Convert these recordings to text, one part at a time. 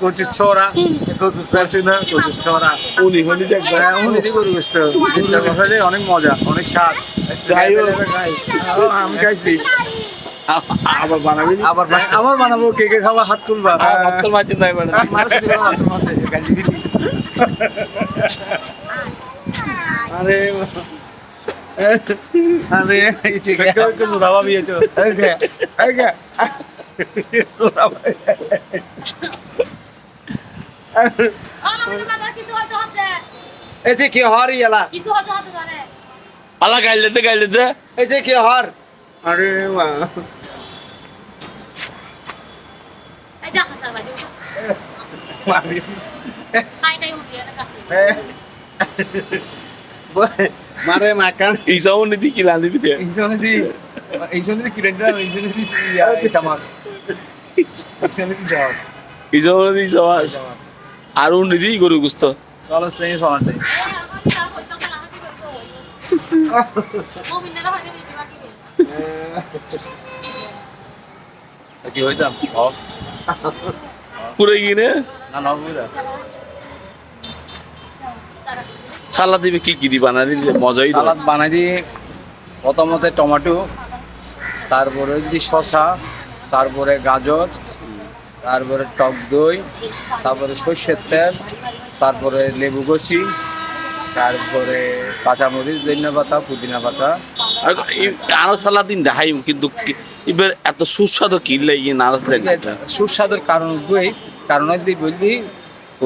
কচু ছড়া কচু ছড়া উনি হলি দেখবেন উনি দিয়ে গরু গোস্ত অনেক মজা অনেক স্বাদ যাই হোক। আমি খাইছি আবার বানাবি আবার আবার বানাবো কে কে খাওয়া হাত তুলবা ভক্তর মাঝে নাই মানে আরে আরে সুরাবা বিয়ে তো এই যে কি হর ইয়ালা আলা গাইলেতে এই যে কি হর আরে মা মারে মাকান ইসাও নিদি কি লান্দি পিতে এইজন্য কিরেন্দ্র চামাস ইসাও নিদি সমাজ আর নিদি গরু গুস্ত চলো সেই সমাজটাই কি হইতাম পুরো গিয়ে না না বুঝা সালাদ দিবে কি কি বানা দিলে মজাই তো সালাদ বানাই দিই প্রথমত টমেটো তারপরে দিই শসা তারপরে গাজর তারপরে টক দই তারপরে সর্ষের তেল তারপরে লেবু কষি তারপরে কাঁচামরিচ ধনিয়া পাতা পুদিনা পাতা আরো সালাদ দিন দেখাই কিন্তু এবার এত সুস্বাদু কি লাগে নারাজ সুস্বাদুর কারণ দিই বললি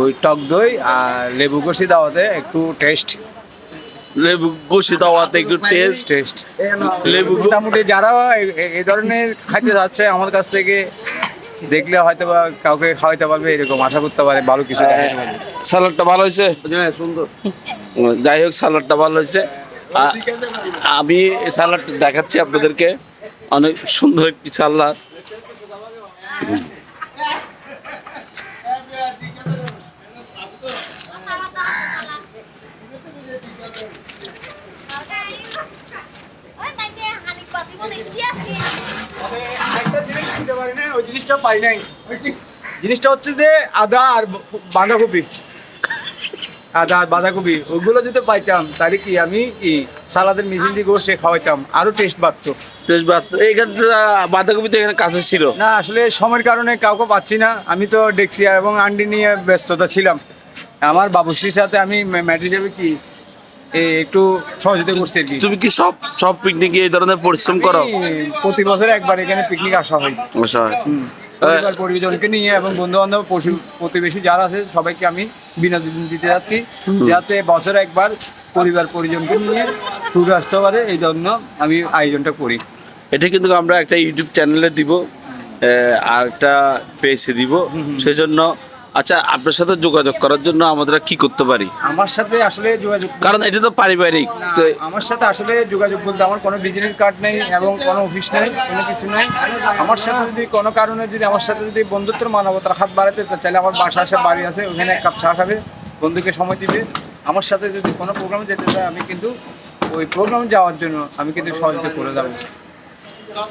ওই টক দই আর লেবু কষি দেওয়াতে একটু টেস্ট লেবু গোসি দাওয়াতে একটু টেস্ট লেবু মোটামুটি যারা এই ধরনের খাইতে যাচ্ছে আমার কাছ থেকে দেখলে হয়তো বা কাউকে খাওয়াইতে পারবে এরকম আশা করতে পারে ভালো কিছু সালাদটা ভালো হয়েছে সুন্দর যাই হোক সালাদটা ভালো হয়েছে আমি সালাদটা দেখাচ্ছি আপনাদেরকে অনেক সুন্দর একটি সালাদ জিনিসটা হচ্ছে যে আদা আর বাঁধাকপি ওইগুলো যদি পাইতাম তাহলে কি আমি সালাদের মেশিন দিয়ে বসে খাওয়াইতাম আরো টেস্ট বাড়তো এইখানে বাঁধাকপি তো এখানে কাছে ছিল না আসলে সময়ের কারণে কাউকে পাচ্ছি না আমি তো দেখছি এবং আন্টি নিয়ে ব্যস্ততা ছিলাম আমার বাবুশ্রীর সাথে আমি ম্যাট হিসেবে কি একটু সহযোগিতা করছি আর কি তুমি কি সব পিকনিকে এই ধরনের পরিশ্রম করো প্রতি বছর একবার এখানে পিকনিক আসা হয় পরিবার পরিজনকে নিয়ে এবং বন্ধু বান্ধব প্রতিবেশী যারা আছে সবাইকে আমি বিনোদন দিতে যাচ্ছি যাতে বছরে একবার পরিবার পরিজনকে নিয়ে ট্যুর আসতে পারে এই জন্য আমি আয়োজনটা করি এটা কিন্তু আমরা একটা ইউটিউব চ্যানেলে দিব আর একটা পেজে দিব সেজন্য আচ্ছা আপনার সাথে যোগাযোগ করার জন্য আমরা কি করতে পারি আমার সাথে আসলে যোগাযোগ কারণ এটা তো পারিবারিক তো আমার সাথে আসলে যোগাযোগ বলতে আমার কোনো ভিজিটিং কার্ড নেই এবং কোনো অফিস নেই কোনো কিছু নেই আমার সাথে যদি কোনো কারণে যদি আমার সাথে যদি বন্ধুত্বের মানবতার হাত বাড়াতে তাহলে আমার বাড়ি আছে ওখানে এক কাপ চা খাবে বন্ধুকে সময় দিবে আমার সাথে যদি কোনো প্রোগ্রামে যেতে চায় আমি কিন্তু ওই প্রোগ্রামে যাওয়ার জন্য আমি কিন্তু সহযোগিতা করে যাবো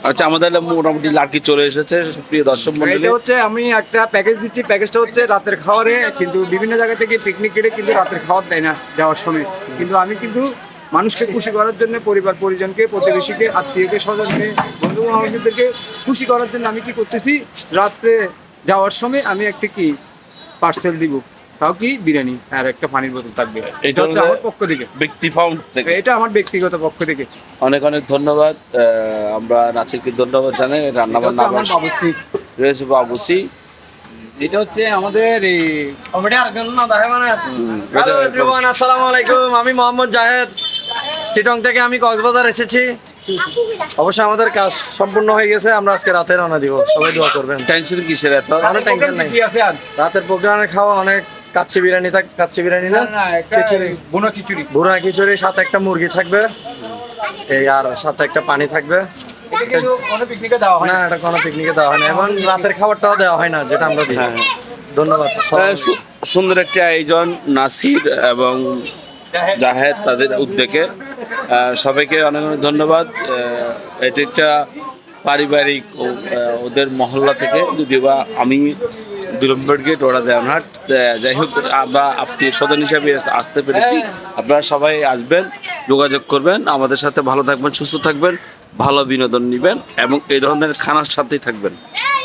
আচ্ছা আমাদের মোটামুটি লাকি চলে এসেছে প্রিয় দর্শক মণ্ডলী এটা হচ্ছে আমি একটা প্যাকেজ দিচ্ছি প্যাকেজটা হচ্ছে রাতের খাওয়ারে কিন্তু বিভিন্ন জায়গা থেকে পিকনিক কেটে কিন্তু রাতের খাওয়ার দেয় না যাওয়ার সময় কিন্তু আমি কিন্তু মানুষকে খুশি করার জন্য পরিবার পরিজনকে প্রতিবেশীকে আত্মীয়কে স্বজনকে বন্ধু বান্ধবদেরকে খুশি করার জন্য আমি কি করতেছি রাত্রে যাওয়ার সময় আমি একটা কি পার্সেল দিব তাও কি বিরিয়ানি আর একটা পানির বোতল থাকবে এটা হচ্ছে আমার পক্ষ থেকে ব্যক্তি ফাউন্ড থেকে এটা আমার ব্যক্তিগত পক্ষ থেকে অনেক অনেক ধন্যবাদ আমরা নাসিরকে ধন্যবাদ জানাই রান্না বান্না আমার বাবুসি রয়েছে বাবুসি এটা হচ্ছে আমাদের এই কমেডি আরেকজন না দেখে মানে হ্যালো এভরিওয়ান আসসালামু আলাইকুম আমি মোহাম্মদ জাহেদ চিটং থেকে আমি কক্সবাজার এসেছি অবশ্যই আমাদের কাজ সম্পূর্ণ হয়ে গেছে আমরা আজকে রাতে রওনা দিব সবাই দোয়া করবেন টেনশন কিসের এত কোনো টেনশন নাই রাতের প্রোগ্রামে খাওয়া অনেক কাচ্চি বিরিয়ানি না খিচুড়ি ভুনা খিচুড়ি সাথে একটা মুরগি থাকবে এই আর সাথে একটা পানি থাকবে কোনো পিকনিকে দেওয়া হয় না এটা কোনো পিকনিকে দেওয়া হয় না এবং রাতের খাবারটাও দেওয়া হয় না যেটা আমরা দিই ধন্যবাদ সুন্দর একটি আয়োজন নাসির এবং জাহেদ তাদের উদ্যোগে সবাইকে অনেক অনেক ধন্যবাদ এটি একটা পারিবারিক ওদের মহল্লা থেকে, যদিও বা আমি 2 নম্বর গেট, ওরা দেওয়ানহাট, যাই হোক আমরা আত্মীয় স্বজন হিসাবে আসতে পেরেছি। আপনারা সবাই আসবেন, যোগাযোগ করবেন, আমাদের সাথে ভালো থাকবেন, সুস্থ থাকবেন, ভালো বিনোদন নেবেন এবং এই ধরনের খানার সাথেই থাকবেন।